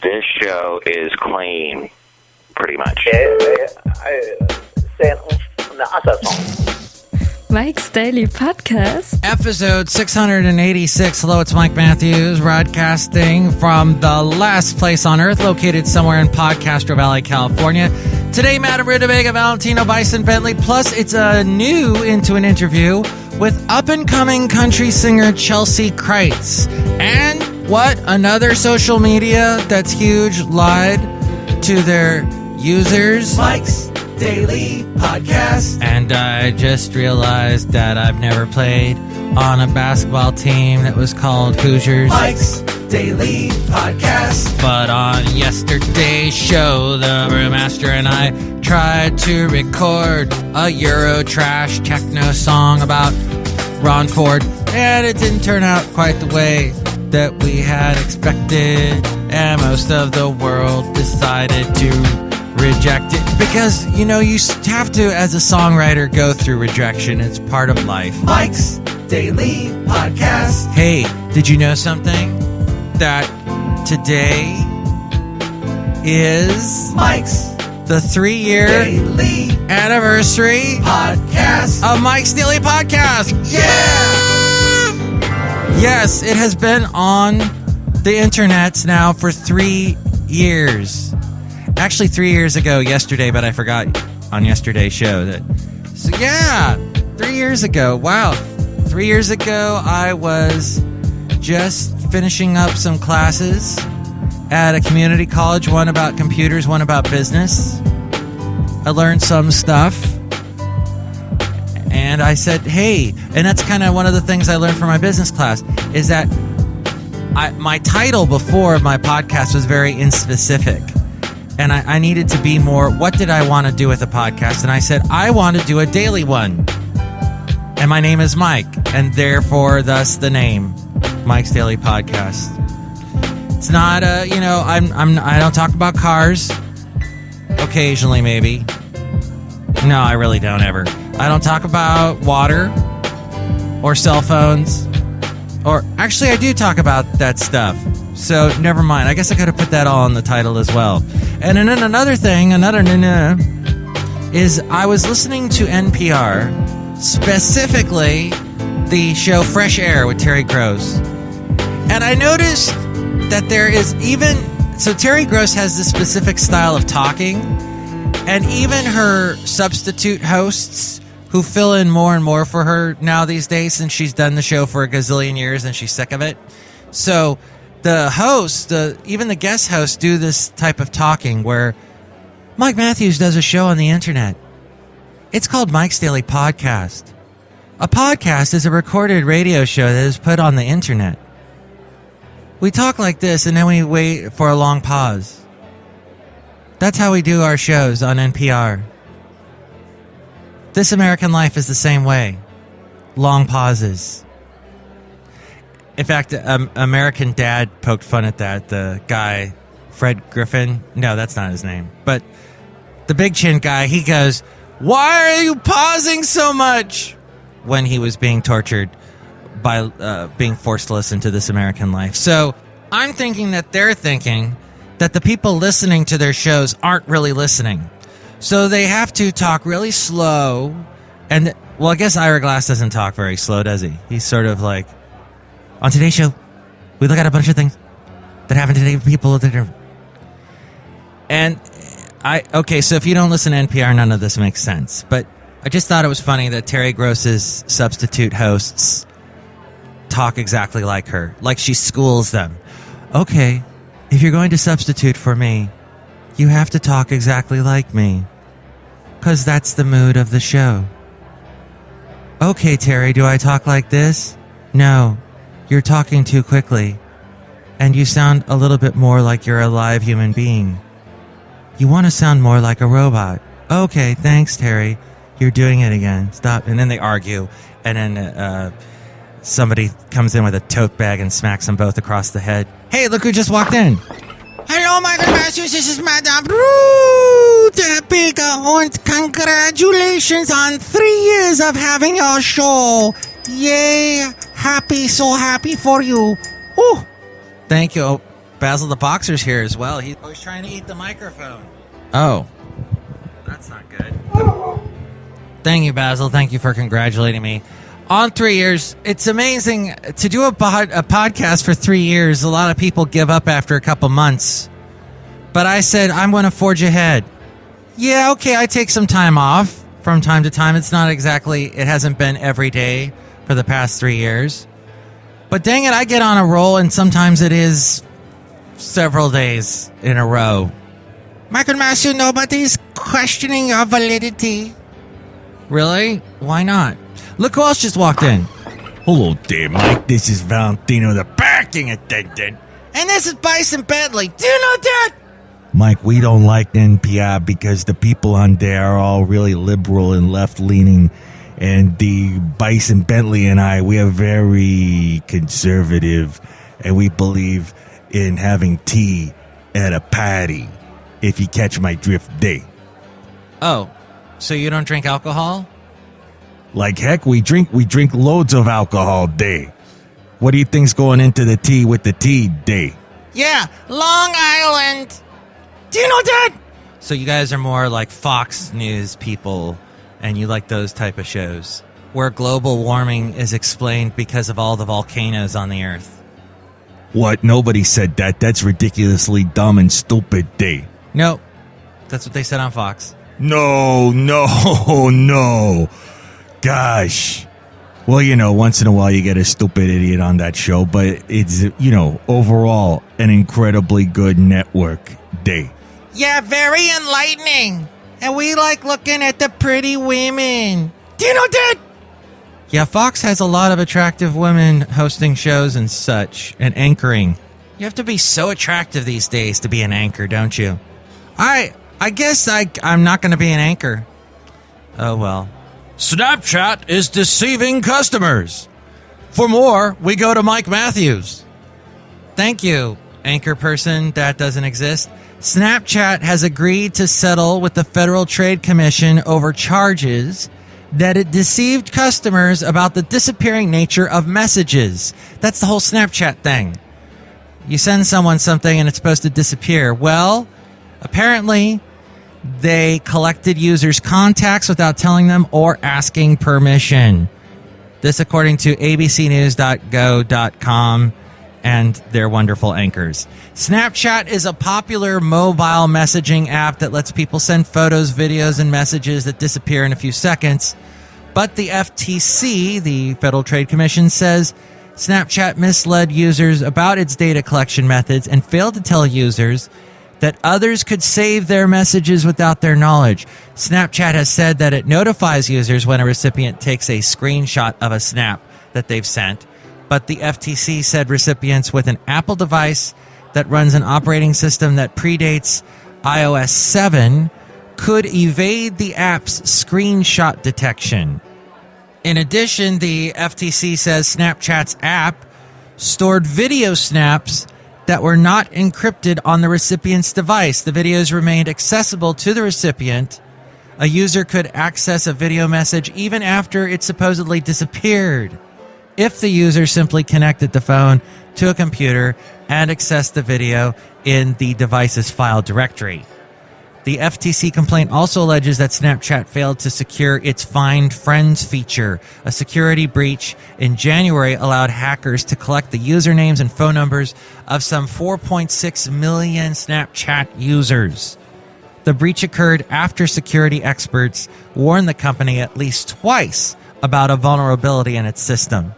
This show is clean, pretty much. Mike's Daily Podcast. Episode 686. Hello, it's Mike Matthews, broadcasting from the last place on earth, located somewhere in Podcastro Valley, California. Today, Madame Rootabega, Valentino, Bison Bentley, plus it's a new into an interview with up-and-coming country singer Chelsea Kreitz. And what? Another social media that's huge lied to their users. Mike's Daily Podcast. And I just realized that I've never played on a basketball team that was called Hoosiers. Mike's Daily Podcast. But on yesterday's show, the brewmaster and I tried to record a Euro trash techno song about Ron Ford, and it didn't turn out quite the way that we had expected, and most of the world decided to reject it because, you know, you have to, as a songwriter, go through rejection. It's part of life. Mike's Daily Podcast. Hey, did you know something? That today is Mike's the 3-year Daily anniversary Podcast of Mike's Daily Podcast. Yeah! Yes, it has been on the internet now for 3 years. Actually, 3 years ago yesterday, but I forgot on yesterday's show that. So yeah, 3 years ago. Wow. 3 years ago, I was just finishing up some classes at a community college, one about computers, one about business. I learned some stuff. And I said, hey, and that's kind of one of the things I learned from my business class, is that my title before my podcast was very inspecific. And I needed to be more, what did I want to do with a podcast? And I said, I want to do a daily one. And my name is Mike, and therefore, thus the name, Mike's Daily Podcast. It's not I don't talk about cars. Occasionally, maybe. No, I really don't ever. I don't talk about water or cell phones. Or actually, I do talk about that stuff. So never mind. I guess I could have put that all in the title as well. And then another thing, is I was listening to NPR, specifically the show Fresh Air with Terry Gross. And I noticed that there is so Terry Gross has this specific style of talking, and even her substitute hosts who fill in more and more for her now these days, since she's done the show for a gazillion years and she's sick of it. So the hosts, even the guest hosts, do this type of talking where Mike Matthews does a show on the internet. It's called Mike's Daily Podcast. A podcast is a recorded radio show that is put on the internet. We talk like this and then we wait for a long pause. That's how we do our shows on NPR. This American Life is the same way. Long pauses. In fact, American Dad poked fun at that. The guy, Fred Griffin. No, that's not his name. But the big chin guy, he goes, "Why are you pausing so much?" When he was being tortured by being forced to listen to This American Life. So I'm thinking that they're thinking that the people listening to their shows aren't really listening. So they have to talk really slow. And, well, I guess Ira Glass doesn't talk very slow, does he? He's sort of like, on today's show, we look at a bunch of things that happen today with people that are... And, okay, so if you don't listen to NPR, none of this makes sense. But I just thought it was funny that Terry Gross's substitute hosts talk exactly like her. Like she schools them. Okay, if you're going to substitute for me, you have to talk exactly like me. Because that's the mood of the show. Okay, Terry, do I talk like this? No, you're talking too quickly. And you sound a little bit more like you're a live human being. You want to sound more like a robot. Okay, thanks, Terry. You're doing it again. Stop. And then they argue. And then somebody comes in with a tote bag and smacks them both across the head. Hey, look who just walked in. Hello, Michael Matthews. This is Madame Rootabega. And congratulations on 3 years of having your show. Yay. Happy, so happy for you. Oh, thank you. Basil the Boxer's here as well. He's trying to eat the microphone. Oh, that's not good. Thank you, Basil. Thank you for congratulating me on 3 years. It's amazing to do a podcast for 3 years. A lot of people give up after a couple months. But I said, I'm going to forge ahead. Yeah, okay, I take some time off from time to time. It hasn't been every day for the past 3 years. But dang it, I get on a roll, and sometimes it is several days in a row. Michael Matthew, nobody's questioning your validity. Really? Why not? Look who else just walked in. Hello there, Mike. This is Valentino, the parking attendant. And this is Bison Bentley. Do you know that? Mike, we don't like NPR because the people on there are all really liberal and left-leaning. And the Bison Bentley and I, we are very conservative. And we believe in having tea at a party, if you catch my drift day. Oh, so you don't drink alcohol? Like heck, we drink loads of alcohol day. What do you think's going into the tea with the tea day? Yeah, Long Island. Do you know that? So you guys are more like Fox News people, and you like those type of shows where global warming is explained because of all the volcanoes on the earth. What? Nobody said that. That's ridiculously dumb and stupid day. Nope. That's what they said on Fox. No. Gosh. Well, once in a while you get a stupid idiot on that show, but it's, overall an incredibly good network day. Yeah, very enlightening. And we like looking at the pretty women. Do you know that? Yeah, Fox has a lot of attractive women hosting shows and such, and anchoring. You have to be so attractive these days to be an anchor, don't you? I guess I'm not going to be an anchor. Oh, well. Snapchat is deceiving customers. For more, we go to Mike Matthews. Thank you, anchor person. That doesn't exist. Snapchat has agreed to settle with the Federal Trade Commission over charges that it deceived customers about the disappearing nature of messages. That's the whole Snapchat thing. You send someone something and it's supposed to disappear. Well, apparently they collected users' contacts without telling them or asking permission. This according to abcnews.go.com and their wonderful anchors. Snapchat is a popular mobile messaging app that lets people send photos, videos, and messages that disappear in a few seconds. But the FTC, the Federal Trade Commission, says Snapchat misled users about its data collection methods and failed to tell users that others could save their messages without their knowledge. Snapchat has said that it notifies users when a recipient takes a screenshot of a snap that they've sent. But the FTC said recipients with an Apple device that runs an operating system that predates iOS 7 could evade the app's screenshot detection. In addition, the FTC says Snapchat's app stored video snaps that were not encrypted on the recipient's device. The videos remained accessible to the recipient. A user could access a video message even after it supposedly disappeared if the user simply connected the phone to a computer and accessed the video in the device's file directory. The FTC complaint also alleges that Snapchat failed to secure its Find Friends feature. A security breach in January allowed hackers to collect the usernames and phone numbers of some 4.6 million Snapchat users. The breach occurred after security experts warned the company at least twice about a vulnerability in its system.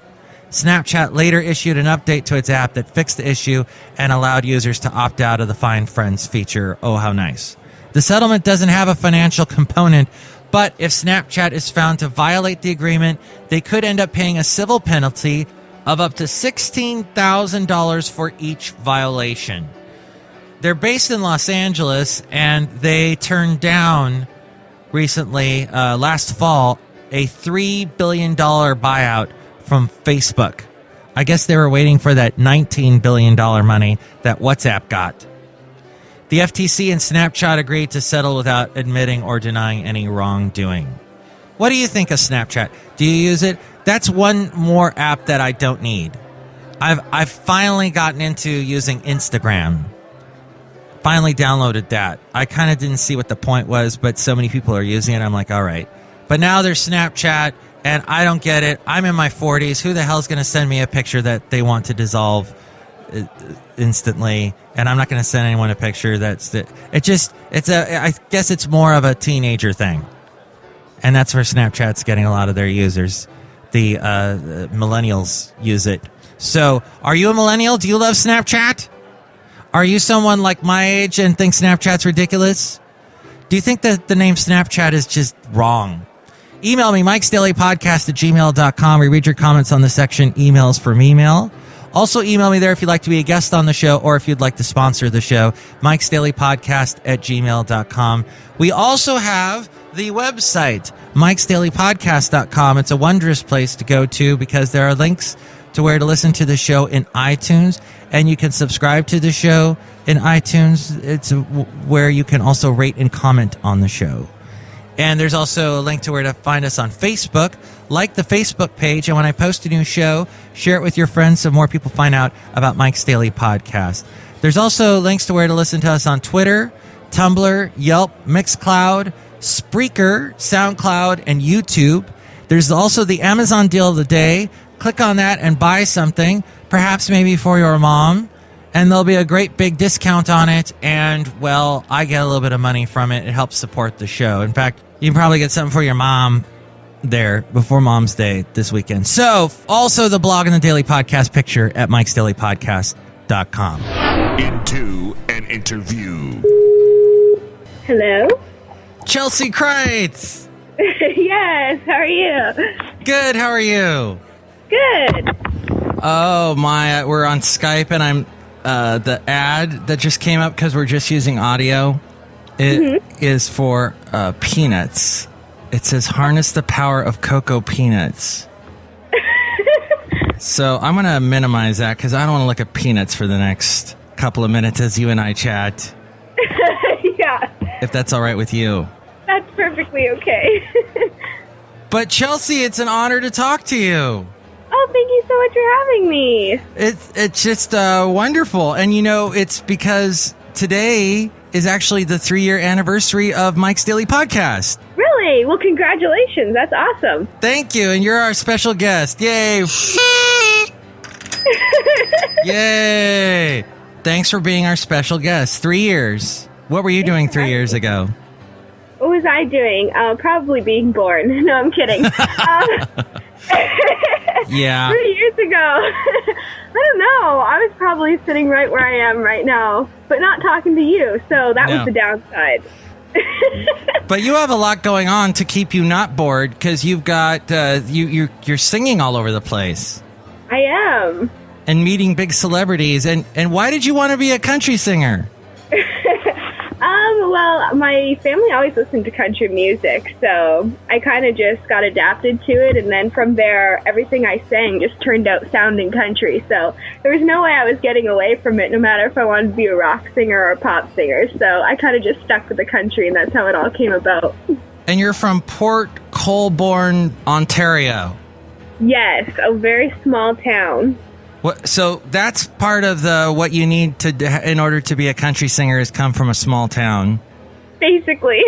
Snapchat later issued an update to its app that fixed the issue and allowed users to opt out of the Find Friends feature. Oh, how nice. The settlement doesn't have a financial component, but if Snapchat is found to violate the agreement, they could end up paying a civil penalty of up to $16,000 for each violation. They're based in Los Angeles, and they turned down recently, last fall, a $3 billion buyout from Facebook. I guess they were waiting for that $19 billion money that WhatsApp got. The FTC and Snapchat agreed to settle without admitting or denying any wrongdoing. What do you think of Snapchat? Do you use it? That's one more app that I don't need. I've finally gotten into using Instagram. Finally downloaded that. I kind of didn't see what the point was, but so many people are using it. I'm like, all right. But now there's Snapchat, and I don't get it. I'm in my 40s. Who the hell's going to send me a picture that they want to dissolve instantly? And I'm not going to send anyone a picture that's I guess it's more of a teenager thing. And that's where Snapchat's getting a lot of their users. The millennials use it. So, are you a millennial? Do you love Snapchat? Are you someone like my age and think Snapchat's ridiculous? Do you think that the name Snapchat is just wrong? Email me, MIKEs-DAILY-PODCAST@gmail.com. We read your comments on the section Emails from Email. Also, email me there if you'd like to be a guest on the show or if you'd like to sponsor the show, MIKEs-DAILY-PODCAST@gmail.com. We also have the website, MIKEs-DAILY-PODCAST.com. It's a wondrous place to go to because there are links to where to listen to the show in iTunes, and you can subscribe to the show in iTunes. It's where you can also rate and comment on the show. And there's also a link to where to find us on Facebook. Like the Facebook page, and when I post a new show, share it with your friends so more people find out about Mike's Daily Podcast. There's also links to where to listen to us on Twitter, Tumblr, Yelp, Mixcloud, Spreaker, SoundCloud, and YouTube. There's also the Amazon deal of the day. Click on that and buy something, perhaps maybe for your mom, and there'll be a great big discount on it, and, well, I get a little bit of money from it. It helps support the show. In fact, you can probably get something for your mom there before Mom's Day this weekend. So, also the blog and the daily podcast picture at MIKEs-DAILY-PODCAST.com. Into an interview. Hello? Chelsea Kreitz! Yes, how are you? Good, how are you? Good. Oh, we're on Skype, and I'm the ad that just came up because we're just using audio. It is for peanuts. It says harness the power of cocoa peanuts. So I'm going to minimize that because I don't want to look at peanuts for the next couple of minutes as you and I chat. Yeah. If that's all right with you. That's perfectly okay. But Chelsea, it's an honor to talk to you. Oh, thank you so much for having me. It's just wonderful. And, you know, it's because today is actually the 3-year anniversary of Mike's Daily Podcast. Really? Well, congratulations. That's awesome. Thank you. And you're our special guest. Yay. Yay. Thanks for being our special guest. 3 years. What were you doing 3 years ago? What was I doing? Probably being born. No, I'm kidding. Yeah. 3 years ago. I don't know. I was probably sitting right where I am right now, but not talking to you. So that was the downside. But you have a lot going on to keep you not bored because you've got you're singing all over the place. I am. And meeting big celebrities. And why did you want to be a country singer? Well, my family always listened to country music, so I kind of just got adapted to it, and then from there, everything I sang just turned out sounding country, so there was no way I was getting away from it, no matter if I wanted to be a rock singer or a pop singer, so I kind of just stuck with the country, and that's how it all came about. And you're from Port Colborne, Ontario. Yes, a very small town. So that's part of what you need to in order to be a country singer is come from a small town. Basically.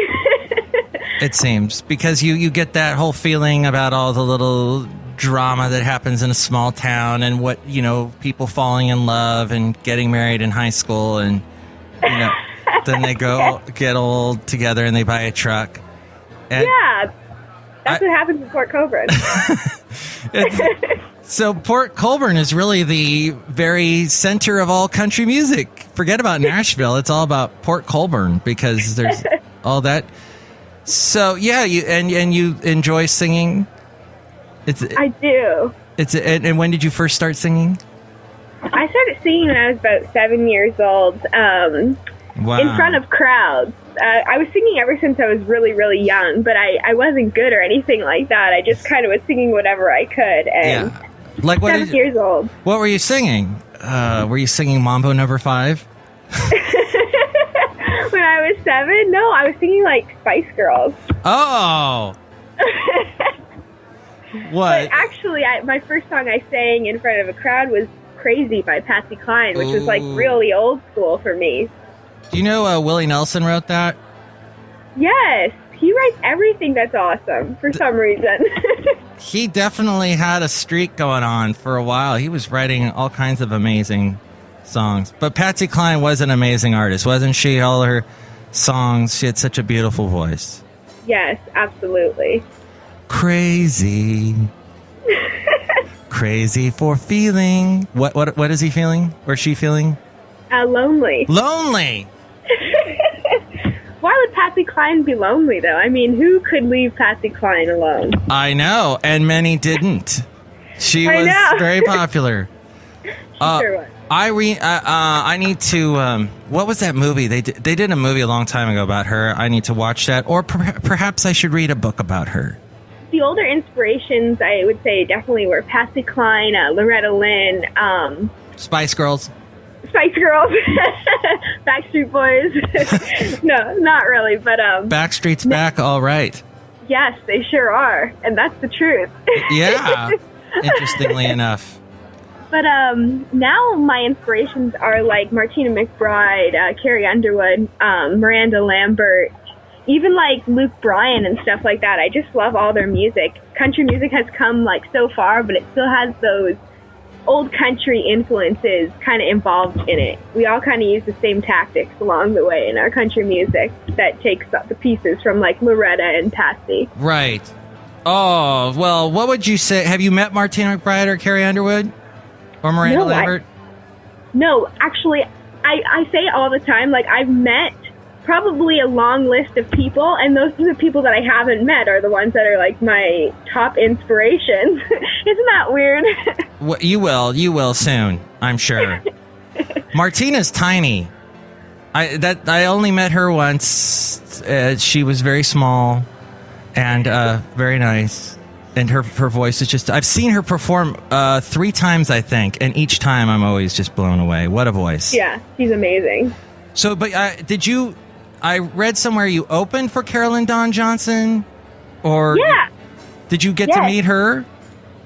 It seems because you get that whole feeling about all the little drama that happens in a small town and what people falling in love and getting married in high school and then they get old together and they buy a truck. And yeah, that's what happens in Port Colborne. So Port Colborne is really the very center of all country music. Forget about Nashville. It's all about Port Colborne because there's all that. So, yeah, you enjoy singing? I do. And when did you first start singing? I started singing when I was about 7 years old in front of crowds. I was singing ever since I was really, really young, but I wasn't good or anything like that. I just kind of was singing whatever I could. And Like 7 years old. What were you singing? Were you singing Mambo No. 5? When I was 7? No, I was singing like Spice Girls. Oh! What? But actually, my first song I sang in front of a crowd was Crazy by Patsy Cline, which was like really old school for me. Do you know Willie Nelson wrote that? Yes, he writes everything that's awesome for some reason. He definitely had a streak going on for a while. He was writing all kinds of amazing songs. But Patsy Cline was an amazing artist, wasn't she? All her songs, she had such a beautiful voice. Yes, absolutely. Crazy. Crazy for feeling. What is he feeling? Or she feeling? Lonely. Lonely. Why would Patsy Cline be lonely, though? I mean, who could leave Patsy Cline alone? I know, and many didn't. She was very popular. Sure was. I need to. What was that movie? They did a movie a long time ago about her. I need to watch that, or perhaps I should read a book about her. The older inspirations, I would say, definitely were Patsy Cline, Loretta Lynn, Spice Girls. Spice Girls, Backstreet Boys. No, not really, but Backstreet's back, all right. Yes, they sure are, and that's the truth. Yeah, interestingly enough. But now my inspirations are like Martina McBride, Carrie Underwood, Miranda Lambert, even like Luke Bryan and stuff like that. I just love all their music. Country music has come like so far, but it still has those old country influences kind of involved in it. We all kind of use the same tactics along the way in our country music that takes the pieces from like Loretta and Patsy. Right. Oh, well, what would you say? Have you met Martina McBride or Carrie Underwood? Or Miranda Lambert? No, actually, I say it all the time, like I've met probably a long list of people, and those are the people that I haven't met are the ones that are like my top inspirations. Isn't that weird? Well, you will soon, I'm sure. Martina's tiny. I only met her once. She was very small and very nice. And her voice is just... I've seen her perform 3 times, I think. And each time, I'm always just blown away. What a voice. Yeah, she's amazing. So, but did you... I read somewhere you opened for Carolyn Dawn Johnson? Or... Yeah. Did you get to meet her?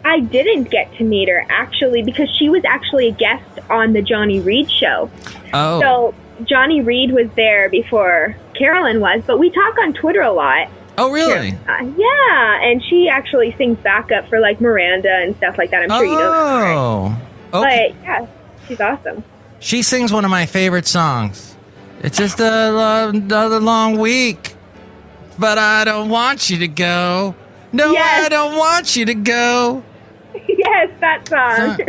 I didn't get to meet her, actually, because she was actually a guest on the Johnny Reid show. Oh. So, Johnny Reid was there before Carolyn was, but we talk on Twitter a lot. Oh, really? Yeah, and she actually sings backup for, like, Miranda and stuff like that. I'm sure you know that. Oh. Okay. But, yeah, she's awesome. She sings one of my favorite songs. It's just another long week, but I don't want you to go. No, yes. I don't want you to go. Yes, that song.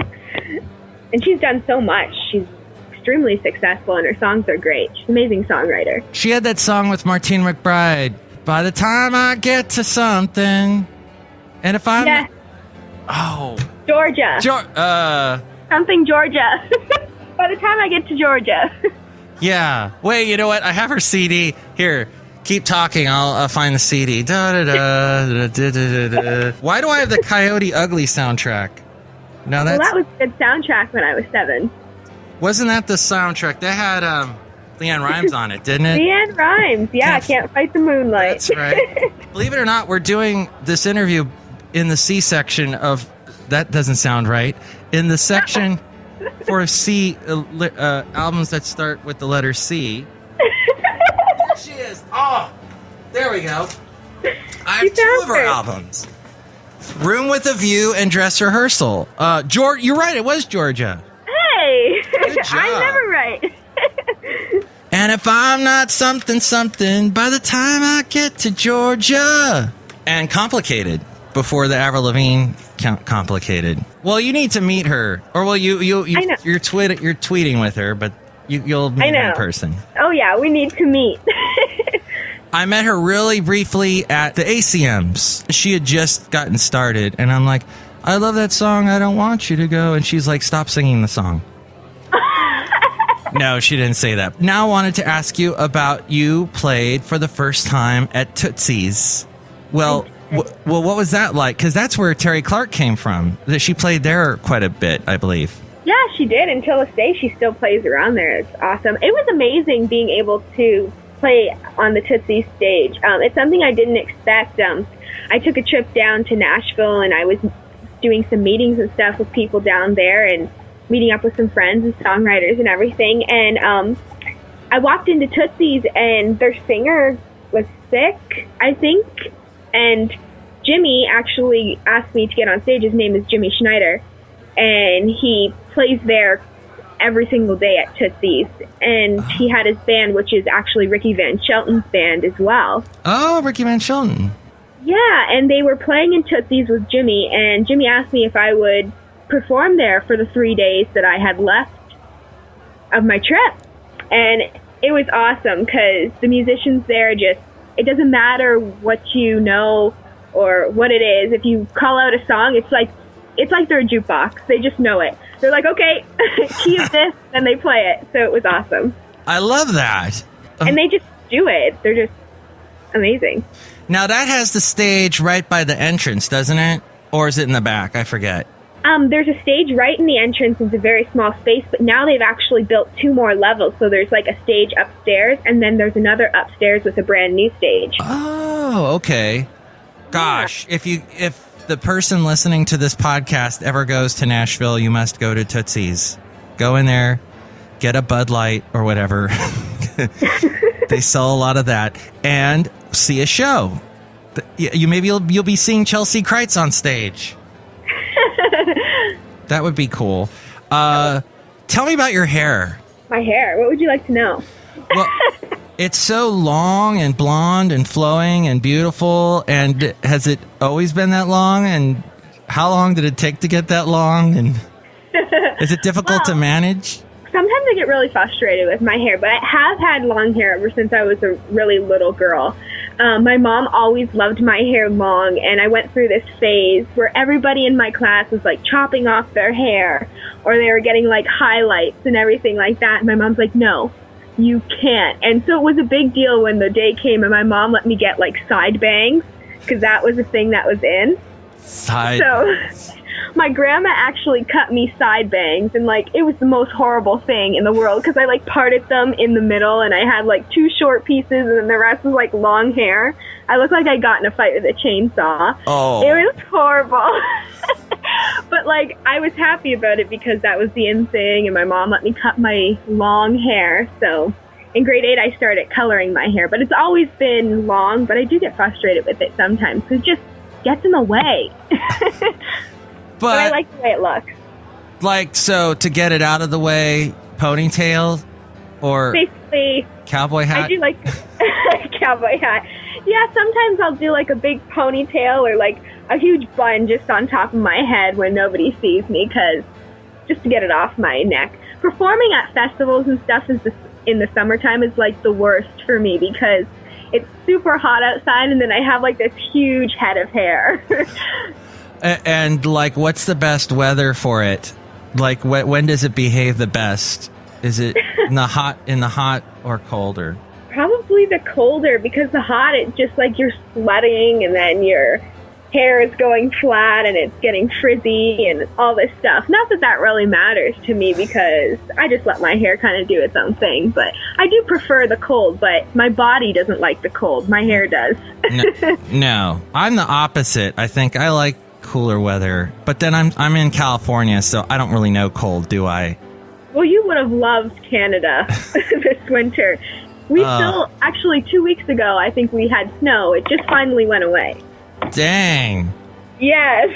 And she's done so much. She's extremely successful, and her songs are great. She's an amazing songwriter. She had that song with Martina McBride. By the time I get to something, and if I'm... Yes. Oh. Georgia. Something Georgia. By the time I get to Georgia. Yeah. Wait, you know what? I have her CD. Here, keep talking. I'll find the CD. Da, da, da, da, da, da, da. Why do I have the Coyote Ugly soundtrack? No, that's... Well, that was a good soundtrack when I was 7. Wasn't that the soundtrack? That had Leanne Rimes on it, didn't it? Leanne Rimes. Yeah, Can't Fight the Moonlight. That's right. Believe it or not, we're doing this interview in the C section of... That doesn't sound right. In the section for C albums that start with the letter C. There she is. Oh, there we go. I have 2 of her albums. Room with a View and Dress Rehearsal. You're right. It was Georgia. Hey, good job. I'm never right. And if I'm not something, something, by the time I get to Georgia. And Complicated, before the Avril Lavigne Complicated. Well, you need to meet her. Or, well, you're tweeting with her, but you'll meet her in person. Oh, yeah, we need to meet. I met her really briefly at the ACMs. She had just gotten started, and I'm like, I love that song, I Don't Want You to Go. And she's like, stop singing the song. No, she didn't say that. Now I wanted to ask you about you played for the first time at Tootsie's. Well, what was that like? Because that's where Terry Clark came from. That she played there quite a bit, I believe. Yeah, she did. Until this day, she still plays around there. It's awesome. It was amazing being able to play on the Tootsie stage. It's something I didn't expect. I took a trip down to Nashville, and I was doing some meetings and stuff with people down there, and meeting up with some friends and songwriters and everything. And I walked into Tootsie's, and their singer was sick, I think. And Jimmy actually asked me to get on stage. His name is Jimmy Schneider, and he plays there every single day at Tootsie's. And he had his band, which is actually Ricky Van Shelton's band as well. Oh, Ricky Van Shelton. Yeah, and they were playing in Tootsie's with Jimmy, and Jimmy asked me if I would perform there for the 3 days that I had left of my trip. And it was awesome because the musicians there just, it doesn't matter what you know or what it is. If you call out a song, it's like they're a jukebox. They just know it. They're like, okay, key of this, and they play it. So it was awesome. I love that. And they just do it. They're just amazing. Now, that has the stage right by the entrance, doesn't it? Or is it in the back? I forget. There's a stage right in the entrance. It's a very small space, but now they've actually built 2 more levels. So there's like a stage upstairs, and then there's another upstairs with a brand new stage. Oh, okay. Gosh, if the person listening to this podcast ever goes to Nashville, you must go to Tootsie's. Go in there, get a Bud Light or whatever. They sell a lot of that, and see a show. You'll be seeing Chelsea Kreitz on stage. That would be cool. Tell me about your hair. My hair? What would you like to know? Well, it's so long and blonde and flowing and beautiful. And has it always been that long? And how long did it take to get that long? And is it difficult to manage? Sometimes I get really frustrated with my hair, but I have had long hair ever since I was a really little girl. My mom always loved my hair long, and I went through this phase where everybody in my class was like chopping off their hair, or they were getting like highlights and everything like that. And my mom's like, no, you can't. And so it was a big deal when the day came and my mom let me get like side bangs, because that was a thing that was in. So my grandma actually cut me side bangs, and like it was the most horrible thing in the world because I like parted them in the middle, and I had like 2 short pieces, and then the rest was like long hair. I looked like I got in a fight with a chainsaw. Oh, it was horrible. But like I was happy about it because that was the in thing, and my mom let me cut my long hair. So in grade 8, I started coloring my hair, but it's always been long. But I do get frustrated with it sometimes because it just gets in the way. But I like the way it looks. Like, so to get it out of the way, ponytail or basically cowboy hat? I do like cowboy hat. Yeah, sometimes I'll do like a big ponytail or like a huge bun just on top of my head when nobody sees me, because just to get it off my neck. Performing at festivals and stuff in the summertime is like the worst for me because it's super hot outside, and then I have like this huge head of hair. And like, what's the best weather for it? Like, when does it behave the best? Is it in the hot or colder? Probably the colder, because the hot, it's just like you're sweating, and then your hair is going flat, and it's getting frizzy, and all this stuff. Not that that really matters to me, because I just let my hair kind of do its own thing. But I do prefer the cold, but my body doesn't like the cold. My hair does. No, I'm the opposite. I think I like cooler weather, but then I'm in California, so I don't really know cold, do I? Well, you would have loved Canada this winter. We still, actually 2 weeks ago, I think we had snow. It just finally went away. Dang. Yes.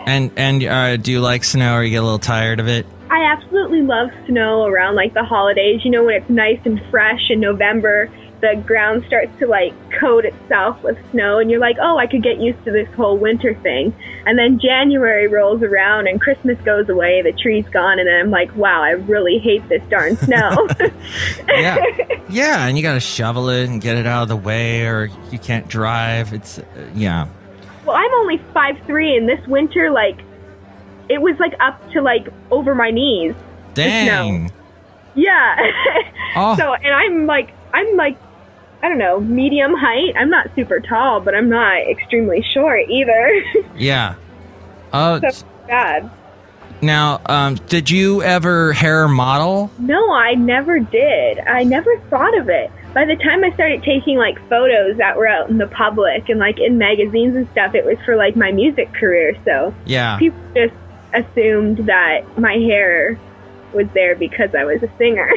And do you like snow, or you get a little tired of it? I absolutely love snow around like the holidays. You know, when it's nice and fresh in November, the ground starts to like coat itself with snow, and you're like, oh, I could get used to this whole winter thing. And then January rolls around and Christmas goes away, the tree's gone, and then I'm like, wow, I really hate this darn snow. Yeah, and you gotta shovel it and get it out of the way, or you can't drive. It's yeah. Well, I'm only 5'3", and this winter, like, it was like up to like over my knees. Dang. Yeah. Oh. So, and I'm like, I don't know, medium height. I'm not super tall, but I'm not extremely short either. Yeah. Oh, so it's bad. Now, did you ever hair model? No, I never did. I never thought of it. By the time I started taking like photos that were out in the public and like in magazines and stuff, it was for like my music career. So yeah, people just assumed that my hair was there because I was a singer.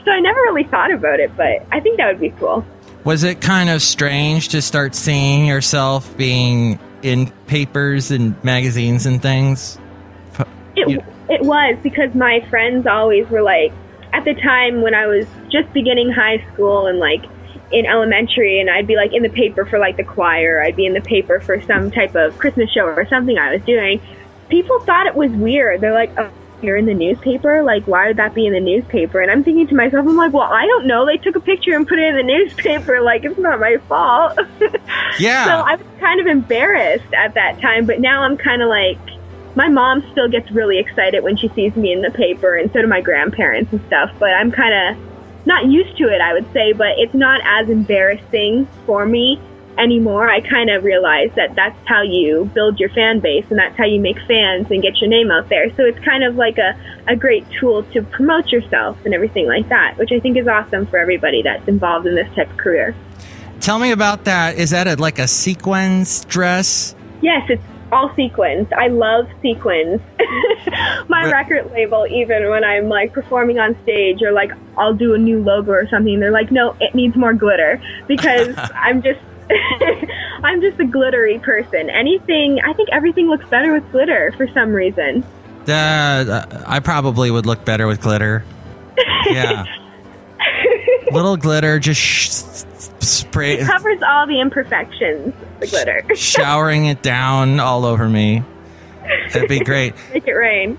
So I never really thought about it, but I think that would be cool. Was it kind of strange to start seeing yourself being in papers and magazines and things? It was, because my friends always were like, at the time when I was just beginning high school and like in elementary, and I'd be like in the paper for like the choir, I'd be in the paper for some type of Christmas show or something I was doing. People thought it was weird. They're like, oh, you're in the newspaper? Like, why would that be in the newspaper? And I'm thinking to myself, I'm like, well, I don't know. They took a picture and put it in the newspaper. Like, it's not my fault. Yeah. So I was kind of embarrassed at that time, but now I'm kind of like, my mom still gets really excited when she sees me in the paper, and so do my grandparents and stuff, but I'm kind of not used to it, I would say, but it's not as embarrassing for me anymore. I kind of realize that that's how you build your fan base, and that's how you make fans and get your name out there. So it's kind of like a great tool to promote yourself and everything like that, which I think is awesome for everybody that's involved in this type of career. Tell me about that. Is that like a sequins dress? Yes, it's all sequins. I love sequins. My record label, even when I'm like performing on stage or like I'll do a new logo or something, they're like, no, it needs more glitter, because I'm just a glittery person. I think everything looks better with glitter for some reason. I probably would look better with glitter. Yeah. Little glitter, just spray. It covers all the imperfections, the glitter. Showering it down all over me. That'd be great. Make it rain.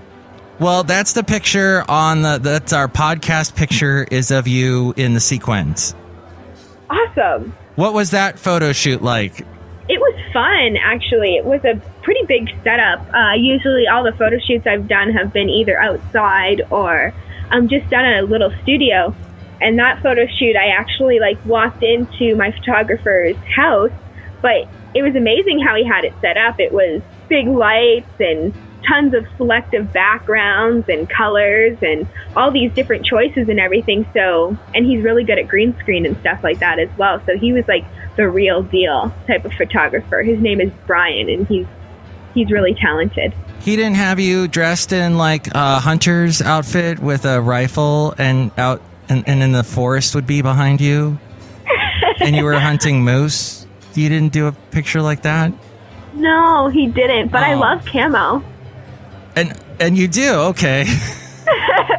Well, that's the picture that's our podcast picture, is of you in the sequins. Awesome. What was that photo shoot like? It was fun, actually. It was a pretty big setup. Usually all the photo shoots I've done have been either outside or just done at a little studio. And that photo shoot, I actually like walked into my photographer's house, but it was amazing how he had it set up. It was big lights and tons of selective backgrounds and colors and all these different choices and everything. So, and he's really good at green screen and stuff like that as well. So he was like the real deal type of photographer. His name is Brian, and he's really talented. He didn't have you dressed in like a hunter's outfit with a rifle and out and in the forest would be behind you, and you were hunting moose? You didn't do a picture like that? No, he didn't, but I love camo. And you do? Okay.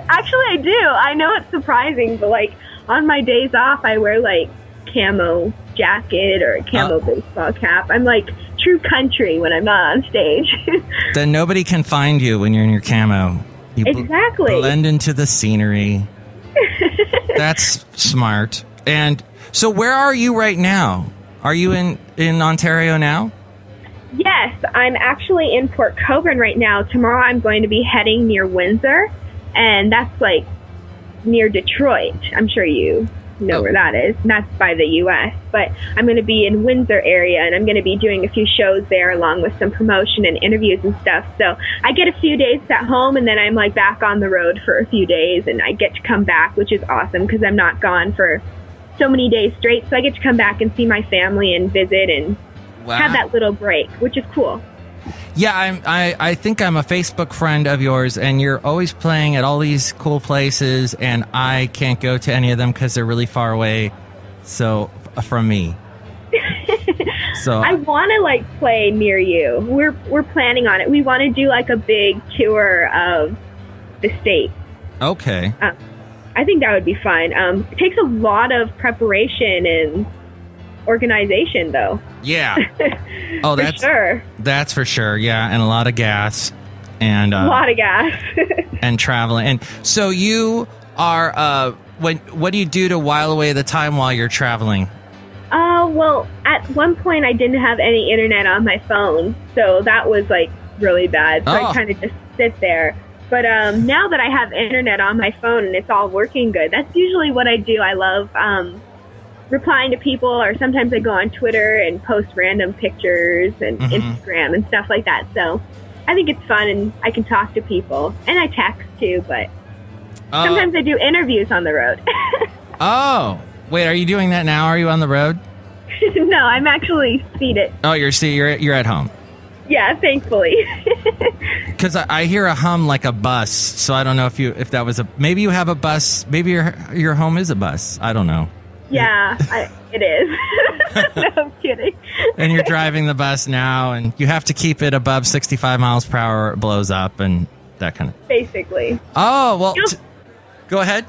Actually, I do. I know it's surprising, but like on my days off, I wear like camo jacket or a camo baseball cap. I'm like true country when I'm not on stage. Then nobody can find you when you're in your camo. You exactly. Blend into the scenery. That's smart. And so where are you right now? Are you in Ontario now? Yes, I'm actually in Port Colborne right now. Tomorrow I'm going to be heading near Windsor, and that's like near Detroit. I'm sure you know where that is. And that's by the U.S. But I'm going to be in Windsor area, and I'm going to be doing a few shows there along with some promotion and interviews and stuff. So I get a few days at home, and then I'm like back on the road for a few days, and I get to come back, which is awesome because I'm not gone for so many days straight. So I get to come back and see my family and visit and have that little break, which is cool. Yeah, I think I'm a Facebook friend of yours, and you're always playing at all these cool places, and I can't go to any of them because they're really far away. So from me. So I want to like play near you. We're planning on it. We want to do like a big tour of the state. Okay. I think that would be fun. It takes a lot of preparation and organization, though. Yeah. Oh, that's sure. That's for sure. Yeah, and a lot of gas, and a lot of gas, and traveling. And so you are. What do you do to while away the time while you're traveling? Well, at one point I didn't have any internet on my phone, so that was like really bad. So I kind of just sit there. But now that I have internet on my phone and it's all working good, that's usually what I do. I love replying to people, or sometimes I go on Twitter and post random pictures and Instagram and stuff like that. So I think it's fun, and I can talk to people, and I text too, but sometimes I do interviews on the road. Oh, wait, are you doing that now? Are you on the road? No, I'm actually seated. Oh, you're at home. Yeah, thankfully. Because I hear a hum like a bus, so I don't know if that was maybe you have a bus, maybe your home is a bus. I don't know. Yeah, it is. No, I'm kidding. And you're driving the bus now, and you have to keep it above 65 miles per hour, or it blows up, and that kind of. Basically. Oh well, go ahead.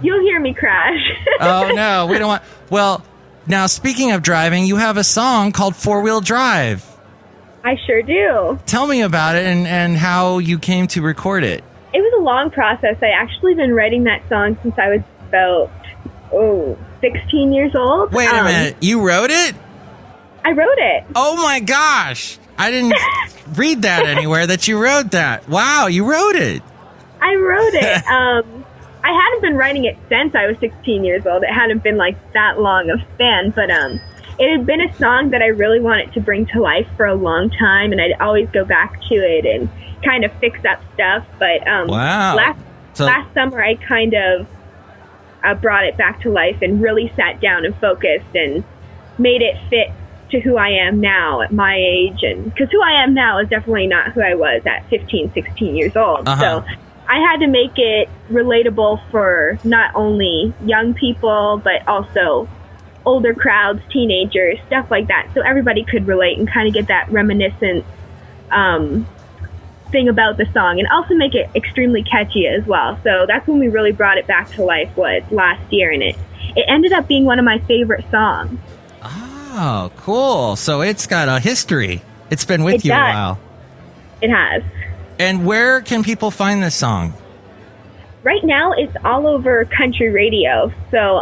You'll hear me crash. Oh no, we don't want. Well, now speaking of driving, you have a song called "4 Wheel Drive." I sure do. Tell me about it and how you came to record it. It was a long process. I actually been writing that song since I was about 16 years old. Wait a minute, you wrote it? I wrote it. Oh my gosh, I didn't read that anywhere that you wrote that. Wow, you wrote it. I wrote it. I hadn't been writing it since I was 16 years old. It hadn't been like that long of span, but it had been a song that I really wanted to bring to life for a long time, and I'd always go back to it and kind of fix up stuff. But wow. last summer, I kind of brought it back to life and really sat down and focused and made it fit to who I am now at my age. And because who I am now is definitely not who I was at 15, 16 years old. So I had to make it relatable for not only young people, but also older crowds, teenagers, stuff like that, so everybody could relate and kind of get that reminiscent thing about the song, and also make it extremely catchy as well. So that's when we really brought it back to life, was last year, and it ended up being one of my favorite songs. Oh, cool. So it's got a history. It's been with you a while. It has. And where can people find this song? Right now, it's all over country radio. So,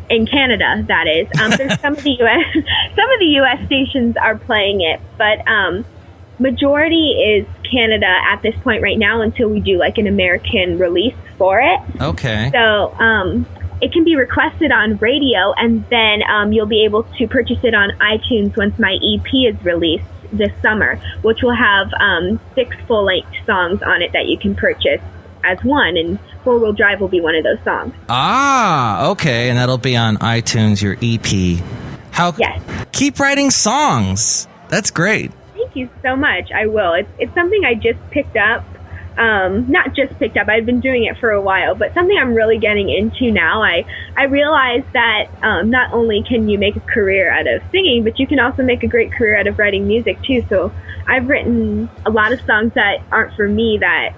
in Canada, that is. There's some of the U.S. stations are playing it, but majority is Canada at this point right now until we do like an American release for it. Okay. So it can be requested on radio, and then you'll be able to purchase it on iTunes once my EP is released this summer, which will have 6 full-length songs on it that you can purchase as one, and 4 Wheel Drive will be one of those songs. Ah, okay, and that'll be on iTunes, your EP. Yes. Keep writing songs. That's great. Thank you so much. I will. It's something I just picked up. Not just picked up. I've been doing it for a while, but something I'm really getting into now. I realized that not only can you make a career out of singing, but you can also make a great career out of writing music too. So I've written a lot of songs that aren't for me, that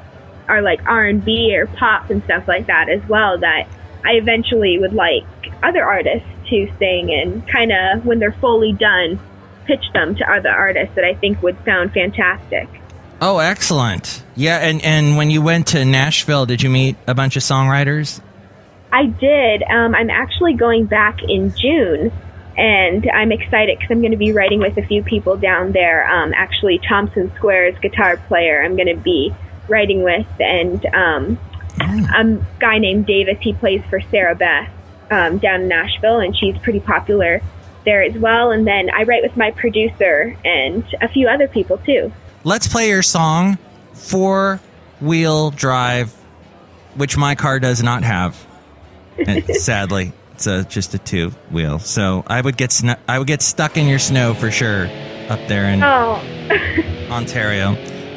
are like R&B or pop and stuff like that as well, that I eventually would like other artists to sing, and kind of when they're fully done, pitch them to other artists that I think would sound fantastic. Oh, excellent. Yeah, and when you went to Nashville, did you meet a bunch of songwriters? I did. I'm actually going back in June, and I'm excited because I'm going to be writing with a few people down there. Actually, Thompson Square's guitar player I'm going to be writing with, and a guy named Davis. He plays for Sarah Beth down in Nashville, and she's pretty popular there as well. And then I write with my producer and a few other people too. Let's play your song, 4 Wheel Drive, which my car does not have. And sadly, it's just a 2-wheel. So I would get stuck in your snow for sure up there in Ontario.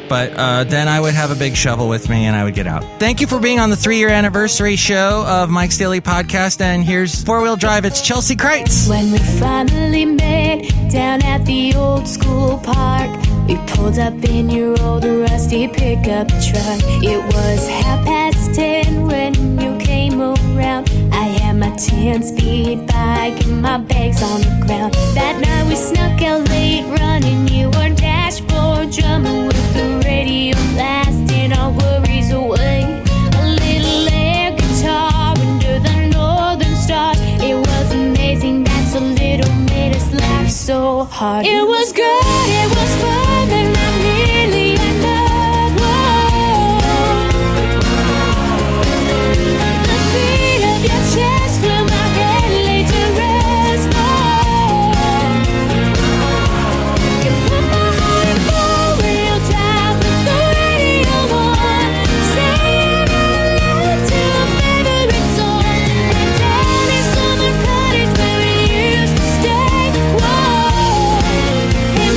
But then I would have a big shovel with me and I would get out. Thank you for being on the 3-year anniversary show of Mike's Daily Podcast. And here's 4 Wheel Drive. It's Chelsea Kreitz. When we finally met down at the old school park, we pulled up in your old rusty pickup truck. It was 10:30 when you came around. I had my 10-speed bike and my bags on the ground. That night we snuck out late, running you were dashboard drumming with the radio blasting our worries away. A little air guitar under the northern stars. It was amazing that so little made us laugh so hard. It was good, it was fun, and I'm nearly in love. The beat of your chest flew my head laid to rest. You put my heart in 4-wheel drive with the radio on, saying I love to a favorite song. And down in summer cottage where we used to stay. Whoa, and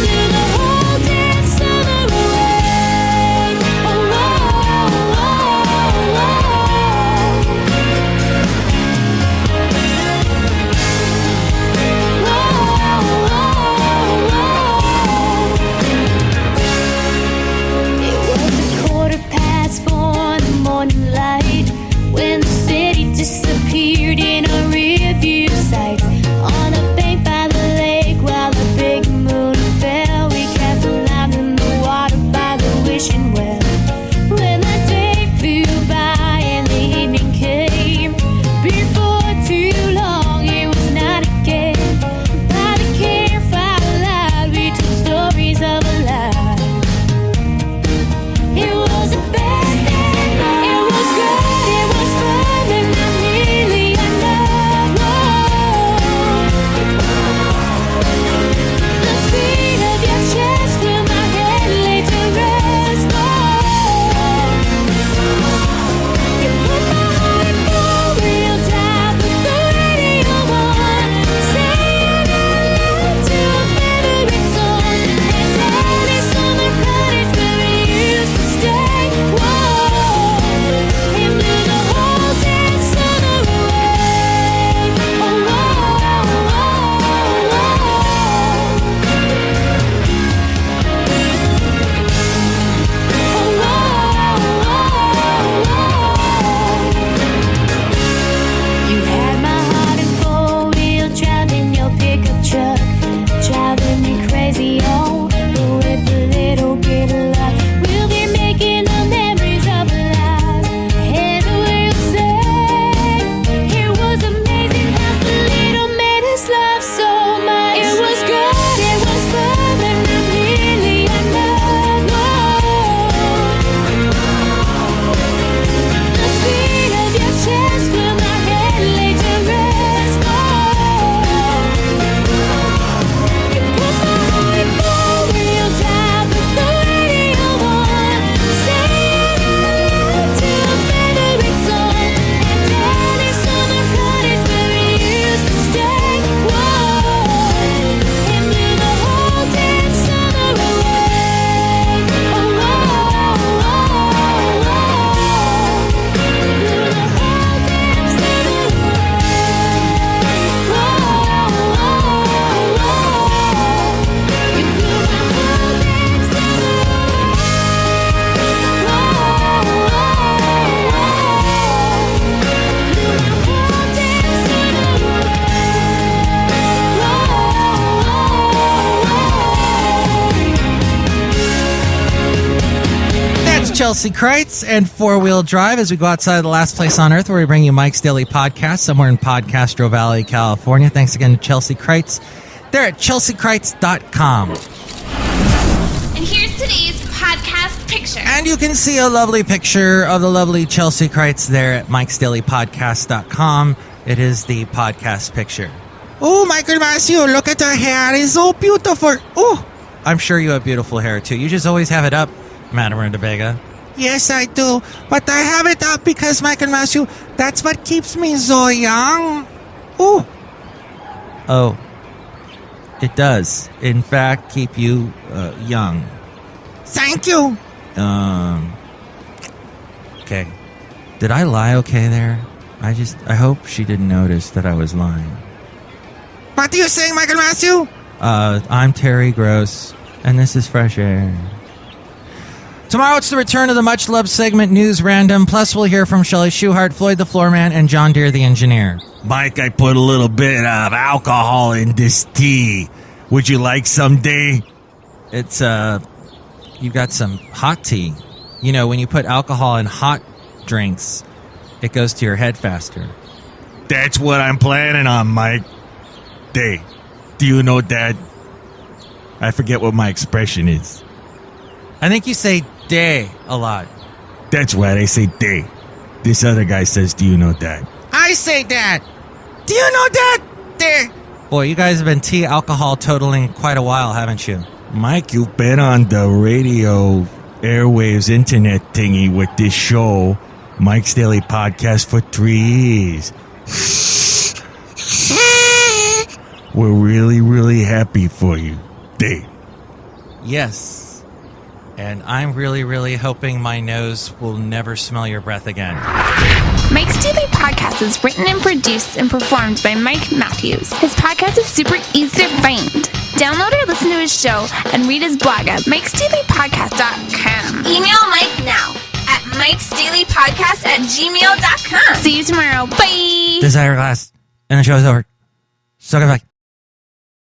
Chelsea Kreitz and Four Wheel Drive as we go outside of the last place on earth where we bring you Mike's Daily Podcast somewhere in Podcastro Valley, California. Thanks again to Chelsea Kreitz. They're at chelseakreitz.com. And here's today's podcast picture. And you can see a lovely picture of the lovely Chelsea Kreitz there at MIKEs-DAILY-PODCAST.com. It is the podcast picture. Oh, Michael Matthew, look at her hair. It's so beautiful. Oh, I'm sure you have beautiful hair, too. You just always have it up, Madame Rootabega. Yes, I do. But I have it up because, Michael Matthew, that's what keeps me so young. Oh. Oh. It does, in fact, keep you young. Thank you. Okay. Did I lie okay there? I hope she didn't notice that I was lying. What are you saying, Michael Matthew? I'm Terry Gross, and this is Fresh Air. Tomorrow it's the return of the much-loved segment News Random, plus we'll hear from Shelley Schuhart, Floyd the Floorman, and John Deere the Engineer. Mike, I put a little bit of alcohol in this tea. Would you like some, Day? It's, you got some hot tea. You know, when you put alcohol in hot drinks, it goes to your head faster. That's what I'm planning on, Mike. Day, do you know that? I forget what my expression is. I think you say day a lot. That's right, I say day. This other guy says, do you know that? I say that. Do you know that? Day. Boy, you guys have been tea alcohol totaling quite a while, haven't you? Mike, you've been on the radio airwaves internet thingy with this show, Mike's Daily Podcast, for 3 years. We're really, really happy for you, Dave. Yes. And I'm really, really hoping my nose will never smell your breath again. Mike's Daily Podcast is written and produced and performed by Mike Matthews. His podcast is super easy to find. Download or listen to his show and read his blog at MIKES-DAILY-PODCAST.com. Email Mike now at MIKES-DAILY-PODCAST@gmail.com. See you tomorrow. Bye. Desire glass. And the show's over. Suck it back.